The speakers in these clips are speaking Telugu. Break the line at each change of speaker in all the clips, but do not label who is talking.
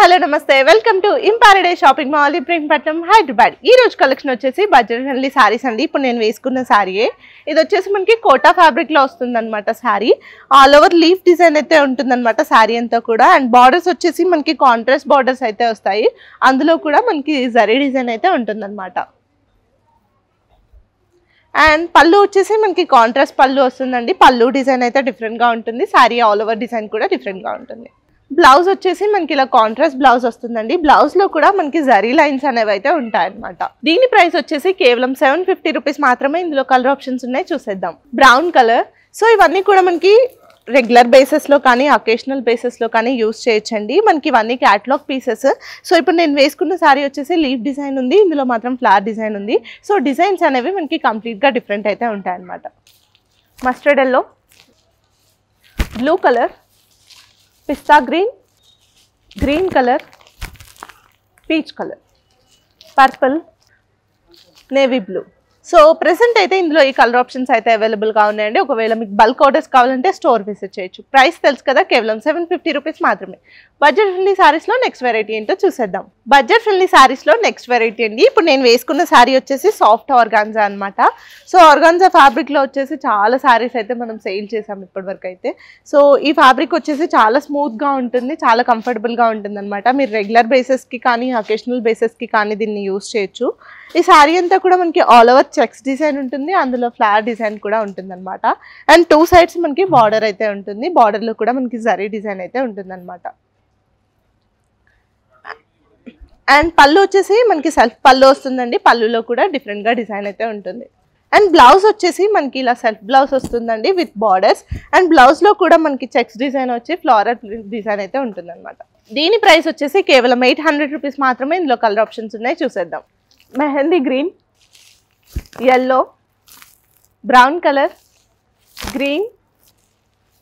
హలో నమస్తే వెల్కమ్ టు ఇంపారడే షాపింగ్ మాల్ ఇబ్రహీంపట్నం హైదరాబాద్. ఈ రోజు కలెక్షన్ వచ్చేసి బడ్జెట్ ఫ్రెండ్లీ సారీస్ అండి. ఇప్పుడు నేను వేసుకున్న సారీయే. ఇది వచ్చేసి మనకి కోటా ఫ్యాబ్రిక్ లో వస్తుందన్నమాట. Sorry all over leaf design అయితే ఉంటుందన్నమాట సారీ అంతా కూడా. అండ్ బార్డర్స్ వచ్చేసి మనకి కాంట్రాస్ట్ బార్డర్స్ అయితే వస్తాయి. అందులో కూడా మనకి జరీ డిజైన్ అయితే ఉంటుందన్నమాట. అండ్ పళ్ళు వచ్చేసి మనకి కాంట్రాస్ట్ పళ్ళు వస్తుందండి. పళ్ళు డిజైన్ అయితే డిఫరెంట్ గా ఉంటుంది. సారీ ఆల్ ఓవర్ డిజైన్ కూడా డిఫరెంట్ గా ఉంటుంది. బ్లౌజ్ వచ్చేసి మనకి ఇలా కాంట్రాస్ట్ బ్లౌజ్ వస్తుందండి. బ్లౌజ్ లో కూడా మనకి జరీ లైన్స్ అనేవి అయితే ఉంటాయన్నమాట. దీని ప్రైస్ వచ్చేసి కేవలం 750 రూపీస్ మాత్రమే. ఇందులో కలర్ ఆప్షన్స్ ఉన్నాయి, చూసేద్దాం. Brown colour. సో ఇవన్నీ కూడా మనకి రెగ్యులర్ బేసిస్ లో కానీ అకేషనల్ బేసిస్ లో కానీ యూస్ చేయొచ్చండి. మనకి ఇవన్నీ క్యాటలాగ్ పీసెస్. సో ఇప్పుడు నేను వేసుకున్న సారీ వచ్చేసి లీఫ్ డిజైన్ ఉంది, ఇందులో మాత్రం ఫ్లవర్ డిజైన్ ఉంది. సో డిజైన్స్ అనేవి మనకి కంప్లీట్ గా డిఫరెంట్ అయితే ఉంటాయన్నమాట. Mustard yellow, blue colour, pista green, green colour, peach colour, purple, navy blue. So present అయితే ఇందులో ఈ కలర్ ఆప్షన్స్ అయితే అవైలబుల్గా ఉన్నాయండి. ఒకవేళ మీకు బల్క్ ఆర్డర్స్ కావాలంటే స్టోర్ విజిట్ చేయొచ్చు. ప్రైస్ తెలుసు కదా, కేవలం 750 రూపీస్ మాత్రమే. బడ్జెట్ ఫ్రెండ్లీ సారీస్లో నెక్స్ట్ వెరైటీ ఏంటో చూసేద్దాం. బడ్జెట్ ఫ్రెండ్లీ సారీస్లో నెక్స్ట్ వెరైటీ అండి. ఇప్పుడు నేను వేసుకున్న సారీ వచ్చేసి సాఫ్ట్ ఆర్గాన్జా అనమాట. సో ఆర్గాన్జా ఫ్యాబ్రిక్లో వచ్చేసి చాలా సారీస్ అయితే మనం సేల్ చేసాం ఇప్పటివరకు అయితే. సో ఈ ఫ్యాబ్రిక్ వచ్చేసి చాలా స్మూత్గా ఉంటుంది, చాలా కంఫర్టబుల్గా ఉంటుంది అనమాట. మీరు రెగ్యులర్ బేసెస్కి కానీ అకేషనల్ బేసెస్కి కానీ దీన్ని యూస్ చేయొచ్చు. ఈ సారీ అంతా కూడా మనకి ఆల్ ఓవర్ చెక్స్ డిజైన్ ఉంటుంది, అందులో ఫ్లవర్ డిజైన్ కూడా ఉంటుంది అనమాట. అండ్ టూ సైడ్స్ మనకి బార్డర్ అయితే ఉంటుంది. బార్డర్లో కూడా మనకి జరీ డిజైన్ అయితే ఉంటుంది అనమాట. అండ్ పళ్ళు వచ్చేసి మనకి సెల్ఫ్ పళ్ళు వస్తుందండి. పళ్ళులో కూడా డిఫరెంట్గా డిజైన్ అయితే ఉంటుంది. అండ్ బ్లౌజ్ వచ్చేసి మనకి ఇలా సెల్ఫ్ బ్లౌజ్ వస్తుందండి విత్ బార్డర్స్. అండ్ బ్లౌజ్లో కూడా మనకి చెక్స్ డిజైన్ వచ్చి ఫ్లోరల్ డిజైన్ అయితే ఉంటుంది అనమాట. దీని ప్రైస్ వచ్చేసి కేవలం 800 రూపీస్ మాత్రమే. ఇందులో కలర్ ఆప్షన్స్ ఉన్నాయి, చూసేద్దాం. Mehndi green, yellow, brown colour, green,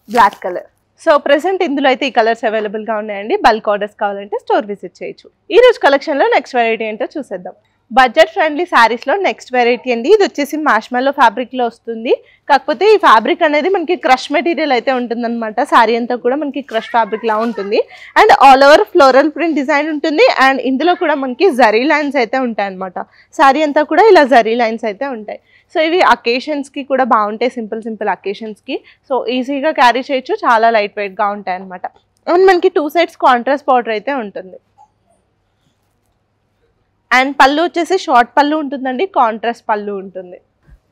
black colour. So present ఇందులో అయితే ఈ కలర్స్ అవైలబుల్గా ఉన్నాయండి. బల్క్ ఆర్డర్స్ కావాలంటే స్టోర్ విజిట్ చేయొచ్చు. ఈ రోజు కలెక్షన్లో నెక్స్ట్ వెరైటీ ఏంటో చూసేద్దాం. బడ్జెట్ ఫ్రెండ్లీ శారీస్లో నెక్స్ట్ వెరైటీ అండి. ఇది వచ్చేసి మార్ష్మెల్లో ఫ్యాబ్రిక్లో వస్తుంది. కాకపోతే ఈ ఫ్యాబ్రిక్ అనేది మనకి క్రష్ మెటీరియల్ అయితే ఉంటుందన్నమాట. శారీ అంతా కూడా మనకి క్రష్ ఫ్యాబ్రిక్ లా ఉంటుంది. And all over floral print design ఉంటుంది. అండ్ ఇందులో కూడా మనకి జరీ లైన్స్ అయితే ఉంటాయి అనమాట. శారీ అంతా కూడా ఇలా జరీ లైన్స్ అయితే ఉంటాయి. సో ఇవి అకేషన్స్కి కూడా బాగుంటాయి, సింపుల్ అకేషన్స్కి. సో ఈజీగా క్యారీ చేయొచ్చు, చాలా లైట్ వెయిట్గా ఉంటాయి అనమాట. అండ్ మనకి టూ సైడ్స్ కాంట్రాస్ట్ బార్డర్ అయితే ఉంటుంది. అండ్ పళ్ళు వచ్చేసి షార్ట్ పళ్ళు ఉంటుందండి, కాంట్రాస్ట్ పళ్ళు ఉంటుంది.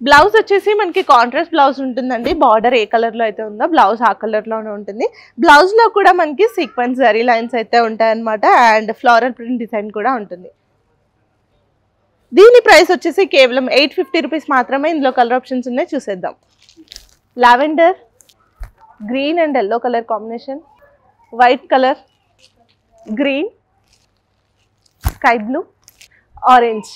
బ్లౌజ్ వచ్చేసి మనకి కాంట్రాస్ట్ బ్లౌజ్ ఉంటుందండి. బార్డర్ ఏ కలర్లో అయితే ఉందో బ్లౌజ్ ఆ కలర్లోనే ఉంటుంది. బ్లౌజ్లో కూడా మనకి సీక్వెన్స్ జరీ లైన్స్ అయితే ఉంటాయన్నమాట. అండ్ ఫ్లోరల్ ప్రింట్ డిజైన్ కూడా ఉంటుంది. దీని ప్రైస్ వచ్చేసి కేవలం 850 రూపీస్ మాత్రమే. ఇందులో కలర్ ఆప్షన్స్ ఉన్నాయి, చూసేద్దాం. Lavender, green and yellow colour combination, white colour, green, sky blue, orange.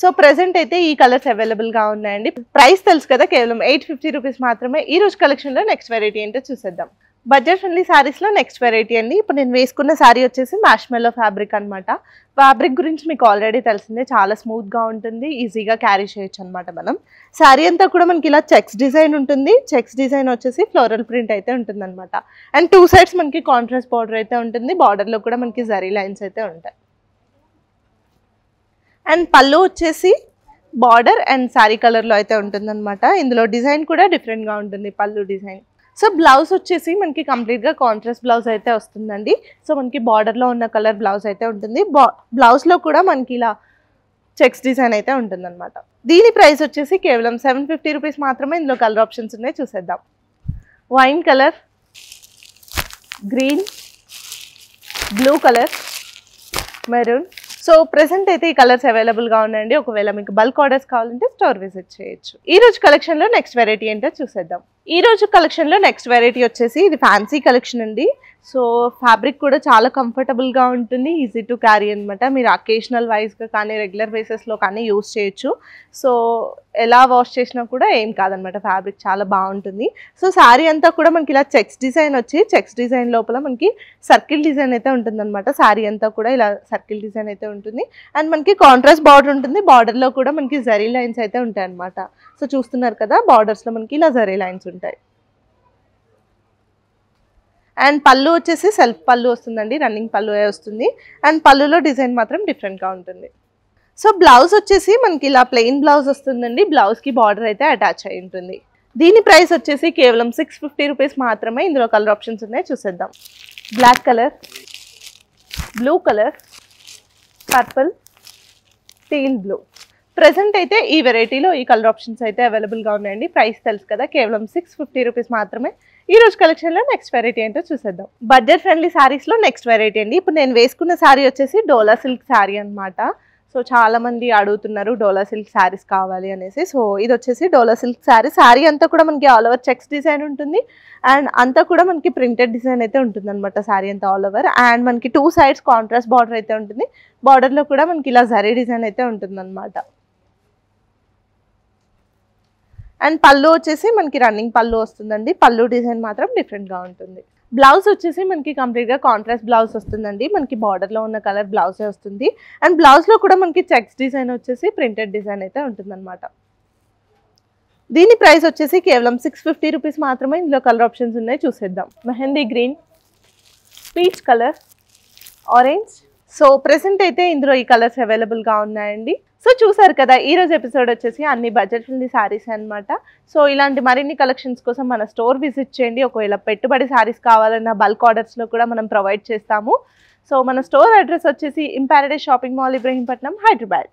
So present అయితే ఈ కలర్స్ అవైలబుల్గా ఉన్నాయండి. ప్రైస్ తెలుసు కదా, కేవలం 850 రూపీస్ మాత్రమే. ఈ రోజు కలెక్షన్లో నెక్స్ట్ వెరైటీ ఏంటో చూసేద్దాం. బడ్జెట్ ఫ్రెండ్లీ శారీస్లో నెక్స్ట్ వెరైటీ అండి. ఇప్పుడు నేను వేసుకున్న శారీ వచ్చేసి మార్ష్మెల్లో ఫ్యాబ్రిక్ అనమాట. ఫ్యాబ్రిక్ గురించి మీకు ఆల్రెడీ తెలిసిందే, చాలా స్మూత్గా ఉంటుంది, ఈజీగా క్యారీ చేయొచ్చు అనమాట. మనం శారీ అంతా కూడా మనకి ఇలా చెక్స్ డిజైన్ ఉంటుంది. చెక్స్ డిజైన్ వచ్చేసి ఫ్లోరల్ ప్రింట్ అయితే ఉంటుంది అనమాట. అండ్ టూ సైడ్స్ మనకి కాంట్రాస్ట్ బార్డర్ అయితే ఉంటుంది. బార్డర్లో కూడా మనకి జరీ లైన్స్ అయితే ఉంటాయి. అండ్ పళ్ళు వచ్చేసి బార్డర్ అండ్ శారీ కలర్లో అయితే ఉంటుందన్నమాట. ఇందులో డిజైన్ కూడా డిఫరెంట్గా ఉంటుంది, పళ్ళు డిజైన్. సో బ్లౌజ్ వచ్చేసి మనకి కంప్లీట్గా కాంట్రాస్ట్ బ్లౌజ్ అయితే వస్తుందండి. సో మనకి బార్డర్లో ఉన్న కలర్ బ్లౌజ్ అయితే ఉంటుంది. బ్లౌజ్లో కూడా మనకి ఇలా చెక్స్ డిజైన్ అయితే ఉంటుందన్నమాట. దీని ప్రైస్ వచ్చేసి కేవలం 750 రూపీస్ మాత్రమే. ఇందులో కలర్ ఆప్షన్స్ ఉన్నాయి, చూసేద్దాం. Wine colour, green, blue colour, maroon. So present అయితే ఈ కలర్స్ అవైలబుల్గా ఉన్నాయండి. ఒకవేళ మీకు బల్క్ ఆర్డర్స్ కావాలంటే స్టోర్ విజిట్ చేయొచ్చు. ఈ రోజు కలెక్షన్లో నెక్స్ట్ వెరైటీ ఏంటో చూసేద్దాం. ఈ రోజు కలెక్షన్లో నెక్స్ట్ వెరైటీ వచ్చేసి ఇది ఫ్యాన్సీ కలెక్షన్ అండి. సో ఫ్యాబ్రిక్ కూడా చాలా కంఫర్టబుల్గా ఉంటుంది, ఈజీ టు క్యారీ అనమాట. మీరు అకేషనల్ వైజ్గా కానీ రెగ్యులర్ బేసెస్లో కానీ యూస్ చేయొచ్చు. సో ఎలా వాష్ చేసినా కూడా ఏం కాదనమాట, ఫ్యాబ్రిక్ చాలా బాగుంటుంది. సో శారీ అంతా కూడా మనకి ఇలా చెక్స్ డిజైన్ వచ్చి చెక్స్ డిజైన్ లోపల మనకి సర్కిల్ డిజైన్ అయితే ఉంటుందన్నమాట. శారీ అంతా కూడా ఇలా సర్కిల్ డిజైన్ అయితే ఉంటుంది. అండ్ మనకి కాంట్రాస్ట్ బార్డర్ ఉంటుంది. బార్డర్లో కూడా మనకి జరీ లైన్స్ అయితే ఉంటాయి అనమాట. సో చూస్తున్నారు కదా, బార్డర్స్లో మనకి ఇలా జరీ లైన్స్ ఉంటాయి. అండ్ పళ్ళు వచ్చేసి సెల్ఫ్ పళ్ళు వస్తుందండి, రన్నింగ్ పళ్ళు వస్తుంది. అండ్ పళ్ళులో డిజైన్ మాత్రం డిఫరెంట్గా ఉంటుంది. సో బ్లౌజ్ వచ్చేసి మనకి ఇలా ప్లెయిన్ బ్లౌజ్ వస్తుందండి, బ్లౌజ్కి బార్డర్ అయితే అటాచ్ అయి ఉంటుంది. దీని ప్రైస్ వచ్చేసి కేవలం 650 రూపీస్ మాత్రమే. ఇందులో కలర్ ఆప్షన్స్ ఉన్నాయి, చూసేద్దాం. Black colour, blue colour, purple, teal blue. Present అయితే ఈ వెరైటీలో ఈ కలర్ ఆప్షన్స్ అయితే అవైలబుల్గా ఉన్నాయండి. ప్రైస్ తెలుసు కదా, కేవలం 650 రూపీస్ మాత్రమే. ఈ రోజు కలెక్షన్లో నెక్స్ట్ వెరైటీ ఏంటో చూసేద్దాం. బడ్జెట్ ఫ్రెండ్లీ శారీస్లో నెక్స్ట్ వెరైటీ అండి. ఇప్పుడు నేను వేసుకున్న శారీ వచ్చేసి డోలా సిల్క్ శారీ అనమాట. సో చాలా మంది అడుగుతున్నారు డోలా సిల్క్ శారీస్ కావాలి అనేసి. సో ఇది వచ్చేసి డోలా సిల్క్ శారీ. శారీ అంతా కూడా మనకి ఆల్ ఓవర్ చెక్స్ డిజైన్ ఉంటుంది. అండ్ అంతా కూడా మనకి ప్రింటెడ్ డిజైన్ అయితే ఉంటుంది అనమాట శారీ అంతా ఆల్ ఓవర్. అండ్ మనకి 2 సైడ్స్ కాంట్రాస్ట్ బార్డర్ అయితే ఉంటుంది. బార్డర్లో కూడా మనకి ఇలా జరీ డిజైన్ అయితే ఉంటుంది అనమాట. అండ్ పళ్ళు వచ్చేసి మనకి రన్నింగ్ పళ్ళు వస్తుందండి. పళ్ళు డిజైన్ మాత్రం డిఫరెంట్గా ఉంటుంది. బ్లౌజ్ వచ్చేసి మనకి కంప్లీట్గా కాంట్రాస్ట్ బ్లౌజ్ వస్తుందండి. మనకి బార్డర్లో ఉన్న కలర్ బ్లౌజే వస్తుంది. అండ్ బ్లౌజ్లో కూడా మనకి చెక్స్ డిజైన్ వచ్చేసి ప్రింటెడ్ డిజైన్ అయితే ఉంటుందన్నమాట. దీని ప్రైస్ వచ్చేసి కేవలం 650 రూపీస్ మాత్రమే. ఇందులో కలర్ ఆప్షన్స్ ఉన్నాయి, చూసేద్దాం. Mehndi green, peach colour, orange. So present అయితే ఇందులో ఈ కలర్స్ అవైలబుల్గా ఉన్నాయండి. సో చూసారు కదా, ఈ రోజు ఎపిసోడ్ వచ్చేసి అన్ని బడ్జెట్ ఫ్రెండ్లీ శారీస్ అనమాట. సో ఇలాంటి మరిన్ని కలెక్షన్స్ కోసం మన స్టోర్ విజిట్ చేయండి. ఒకవేళ పెట్టుబడి శారీస్ కావాలన్నా బల్క్ ఆర్డర్స్లో కూడా మనం ప్రొవైడ్ చేస్తాము. సో మన స్టోర్ అడ్రస్ వచ్చేసి ఇంపారడైజ్ షాపింగ్ మాల్, ఇబ్రహీంపట్నం, హైదరాబాద్.